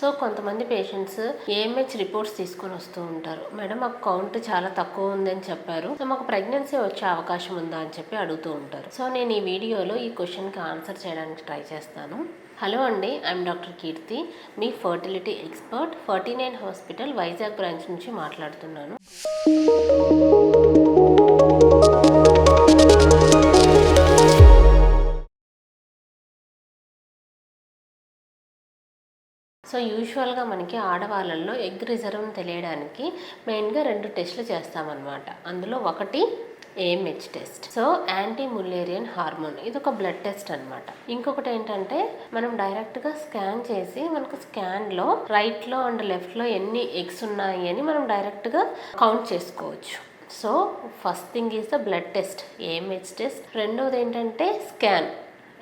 So కొంతమంది patients AMH reports తీసుకొని వస్తూ ఉంటారు. మేడం మాకు కౌంట్ చాలా తక్కువ ఉందని చెప్పారు, సో మాకు ప్రెగ్నెన్సీ వచ్చే అవకాశం ఉందా అని చెప్పి అడుగుతూ ఉంటారు. సో నేను ఈ వీడియోలో ఈ క్వశ్చన్కి ఆన్సర్ చేయడానికి ట్రై చేస్తాను. హలో అండి, ఐఎమ్ డాక్టర్ కీర్తి, మీ fertility expert, 49 hospital Vizag branch నుంచి మాట్లాడుతున్నాను. సో యూజువల్గా మనకి ఆడవాళ్ళల్లో ఎగ్ రిజర్వ్ని తెలియడానికి మెయిన్గా 2 టెస్టులు చేస్తామన్నమాట. అందులో ఒకటి AMH test. So anti Müllerian hormone, ఇది ఒక బ్లడ్ టెస్ట్ అనమాట. ఇంకొకటి ఏంటంటే మనం డైరెక్ట్గా స్కాన్ చేసి మనకు స్కాన్లో రైట్లో అండ్ లెఫ్ట్లో ఎన్ని ఎగ్స్ ఉన్నాయి అని మనం డైరెక్ట్గా కౌంట్ చేసుకోవచ్చు. So first thing is the blood test, AMH test. రెండోది ఏంటంటే స్కాన్,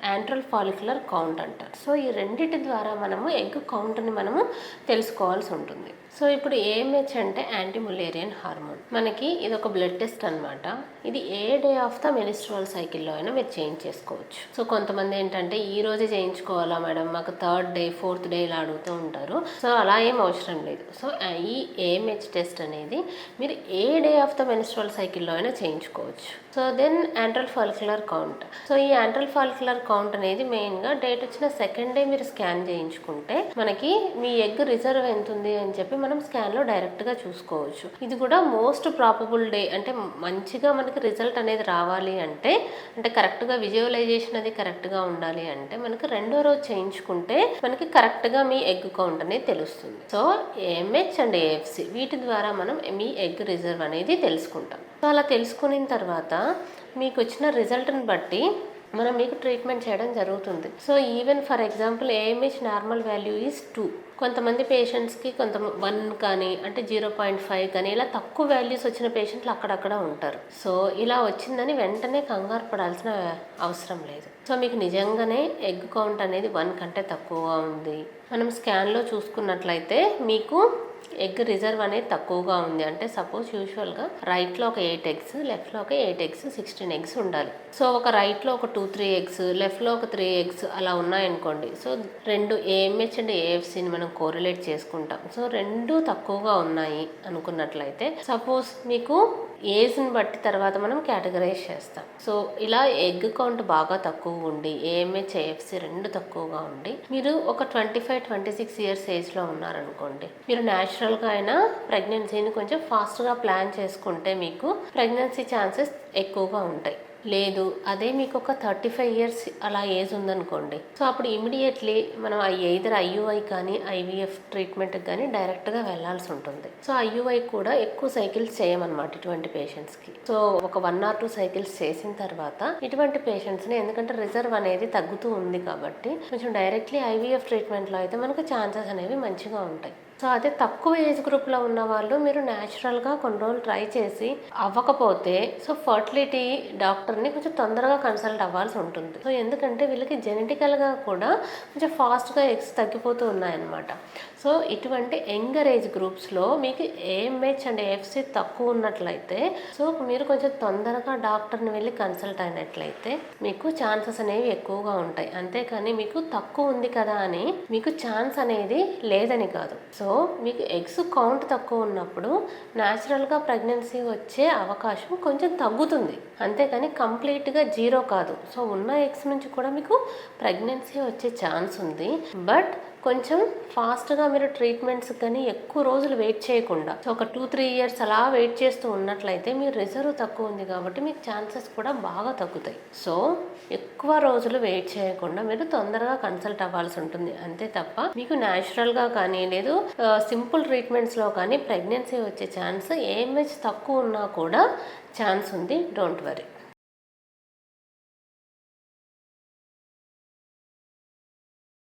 యాంట్రల్ ఫాలిక్యులర్ కౌంట్ అంటారు. సో ఈ రెండింటి ద్వారా మనము ఎగ్ కౌంట్ని మనము తెలుసుకోవాల్సి ఉంటుంది. సో ఇప్పుడు ఏఎంహెచ్ అంటే యాంటీ ముల్లేరియన్ హార్మోన్. మనకి ఇది ఒక బ్లడ్ టెస్ట్ అనమాట. ఇది ఏ డే ఆఫ్ ద మెనిస్ట్రువల్ సైకిల్లో అయినా మీరు చేంజ్ చేసుకోవచ్చు. సో కొంతమంది ఏంటంటే ఈ రోజే చేయించుకోవాలా మేడం, మాకు 3rd డే 4th డే ఇలా అడుగుతూ ఉంటారు. సో అలా ఏం అవసరం లేదు. సో ఈ ఏఎంహెచ్ టెస్ట్ అనేది మీరు ఏ డే ఆఫ్ ద మెనిస్ట్రువల్ సైకిల్లో అయినా చేయించుకోవచ్చు. So then antral follicular count. So ఈ యాంట్రల్ ఫాలిక్యులర్ కౌంట్ అనేది మెయిన్గా డేట్ వచ్చిన 2nd డే మీరు స్కాన్ చేయించుకుంటే మనకి మీ ఎగ్ రిజర్వ్ ఎంత ఉంది అని చెప్పి మనం స్కాన్లో డైరెక్ట్గా చూసుకోవచ్చు. ఇది కూడా మోస్ట్ ప్రాబబుల్ డే, అంటే మంచిగా మనకి రిజల్ట్ అనేది రావాలి అంటే కరెక్ట్గా విజువలైజేషన్ అది కరెక్ట్గా ఉండాలి అంటే మనకి 2వ రోజు చేయించుకుంటే మనకి కరెక్ట్గా మీ ఎగ్ కౌంట్ అనేది తెలుస్తుంది. సో ఏఎంహెచ్ అండ్ ఏఎఫ్సి వీటి ద్వారా మనం మీ ఎగ్ రిజర్వ్ అనేది తెలుసుకుంటాం. సో అలా తెలుసుకున్న తర్వాత మీకు వచ్చిన రిజల్ట్ని బట్టి మనం మీకు ట్రీట్మెంట్ చేయడం జరుగుతుంది. So even for example AMH normal value is 2. కొంతమంది పేషెంట్స్కి 1 కానీ అంటే 0.5 కానీ ఇలా తక్కువ వాల్యూస్ వచ్చిన పేషెంట్లు అక్కడక్కడ ఉంటారు. సో ఇలా వచ్చిందని వెంటనే కంగారు పడాల్సిన అవసరం లేదు. సో మీకు నిజంగానే ఎగ్ కౌంట్ అనేది 1 కంటే తక్కువగా ఉంది, మనం స్కాన్లో చూసుకున్నట్లయితే మీకు ఎగ్ రిజర్వ్ అనేది తక్కువగా ఉంది అంటే సపోజ్ యూజువల్గా రైట్లో ఒక 8 ఎగ్స్, లెఫ్ట్లో ఒక 8 ఎగ్స్, 16 ఎగ్స్ ఉండాలి. సో ఒక రైట్లో ఒక 2-3 ఎగ్స్, లెఫ్ట్లో ఒక 3 ఎగ్స్ అలా ఉన్నాయనుకోండి. సో 2 ఏఎంహెచ్ అండ్ ఏఎఫ్సిని మనం కోరిలేట్ చేసుకుంటాం. సో 2 తక్కువగా ఉన్నాయి అనుకున్నట్లయితే సపోజ్ మీకు ఏజ్ని బట్టి తర్వాత మనం కేటగరైజ్ చేస్తాం. సో ఇలా ఎగ్ కౌంట్ బాగా తక్కువ ఉండి ఏఎంహెచ్ ఏఎఫ్సి 2 తక్కువగా ఉండి మీరు ఒక 25-26 ఇయర్స్ ఏజ్లో ఉన్నారనుకోండి, మీరు న్యాచురల్గా అయినా ప్రెగ్నెన్సీని కొంచెం ఫాస్ట్గా ప్లాన్ చేసుకుంటే మీకు ప్రెగ్నెన్సీ ఛాన్సెస్ ఎక్కువగా ఉంటాయి. లేదు అదే మీకు ఒక 35 ఇయర్స్ అలా ఏజ్ ఉందనుకోండి, సో అప్పుడు ఇమీడియట్లీ మనం ఎయిదర్ ఐయుఐ కానీ ఐవీఎఫ్ ట్రీట్మెంట్కి కానీ డైరెక్ట్గా వెళ్లాల్సి ఉంటుంది. సో ఐయుఐ కూడా ఎక్కువ సైకిల్స్ చేయమన్నమాట ఇటువంటి పేషెంట్స్కి. సో ఒక 1 or 2 సైకిల్స్ చేసిన తర్వాత ఇటువంటి పేషెంట్స్ని, ఎందుకంటే రిజర్వ్ అనేది తగ్గుతూ ఉంది కాబట్టి కొంచెం డైరెక్ట్లీ ఐవీఎఫ్ ట్రీట్మెంట్లో అయితే మనకు ఛాన్సెస్ అనేవి మంచిగా ఉంటాయి. సో అదే తక్కువ ఏజ్ గ్రూప్లో ఉన్న వాళ్ళు మీరు న్యాచురల్గా కొన్ని రోజులు ట్రై చేసి అవ్వకపోతే సో ఫర్టిలిటీ డాక్టర్ని కొంచెం తొందరగా కన్సల్ట్ అవ్వాల్సి ఉంటుంది. సో ఎందుకంటే వీళ్ళకి జెనెటికల్గా కూడా కొంచెం ఫాస్ట్గా ఎగ్స్ తగ్గిపోతూ ఉన్నాయన్నమాట. సో ఇటువంటి యంగర్ ఏజ్ గ్రూప్స్లో మీకు ఏఎంహెచ్ అండ్ ఏఎఫ్సి తక్కువ ఉన్నట్లయితే సో మీరు కొంచెం తొందరగా డాక్టర్ని వెళ్ళి కన్సల్ట్ అయినట్లయితే మీకు ఛాన్సెస్ అనేవి ఎక్కువగా ఉంటాయి. అంతేకాని మీకు తక్కువ ఉంది కదా అని మీకు ఛాన్స్ అనేది లేదని కాదు. సో మీకు ఎగ్స్ కౌంట్ తక్కువ ఉన్నప్పుడు న్యాచురల్గా ప్రెగ్నెన్సీ వచ్చే అవకాశం కొంచెం తగ్గుతుంది, అంతేకాని కంప్లీట్గా 0 కాదు. సో ఉన్న ఎగ్స్ నుంచి కూడా మీకు ప్రెగ్నెన్సీ వచ్చే ఛాన్స్ ఉంది. బట్ కొంచెం ఫాస్ట్గా మీరు ట్రీట్మెంట్స్ కానీ ఎక్కువ రోజులు వెయిట్ చేయకుండా సో ఒక 2-3 ఇయర్స్ అలా వెయిట్ చేస్తూ ఉన్నట్లయితే మీ రిజర్వ్ తక్కువ ఉంది కాబట్టి మీకు ఛాన్సెస్ కూడా బాగా తగ్గుతాయి. సో ఎక్కువ రోజులు వెయిట్ చేయకుండా మీరు తొందరగా కన్సల్ట్ అవ్వాల్సి ఉంటుంది. అంతే తప్ప మీకు న్యాచురల్గా కానీ లేదు సింపుల్ ట్రీట్మెంట్స్లో కానీ ప్రెగ్నెన్సీ వచ్చే ఛాన్స్ ఏఎంహెచ్ తక్కువ ఉన్నా కూడా ఛాన్స్ ఉంది. Don't worry.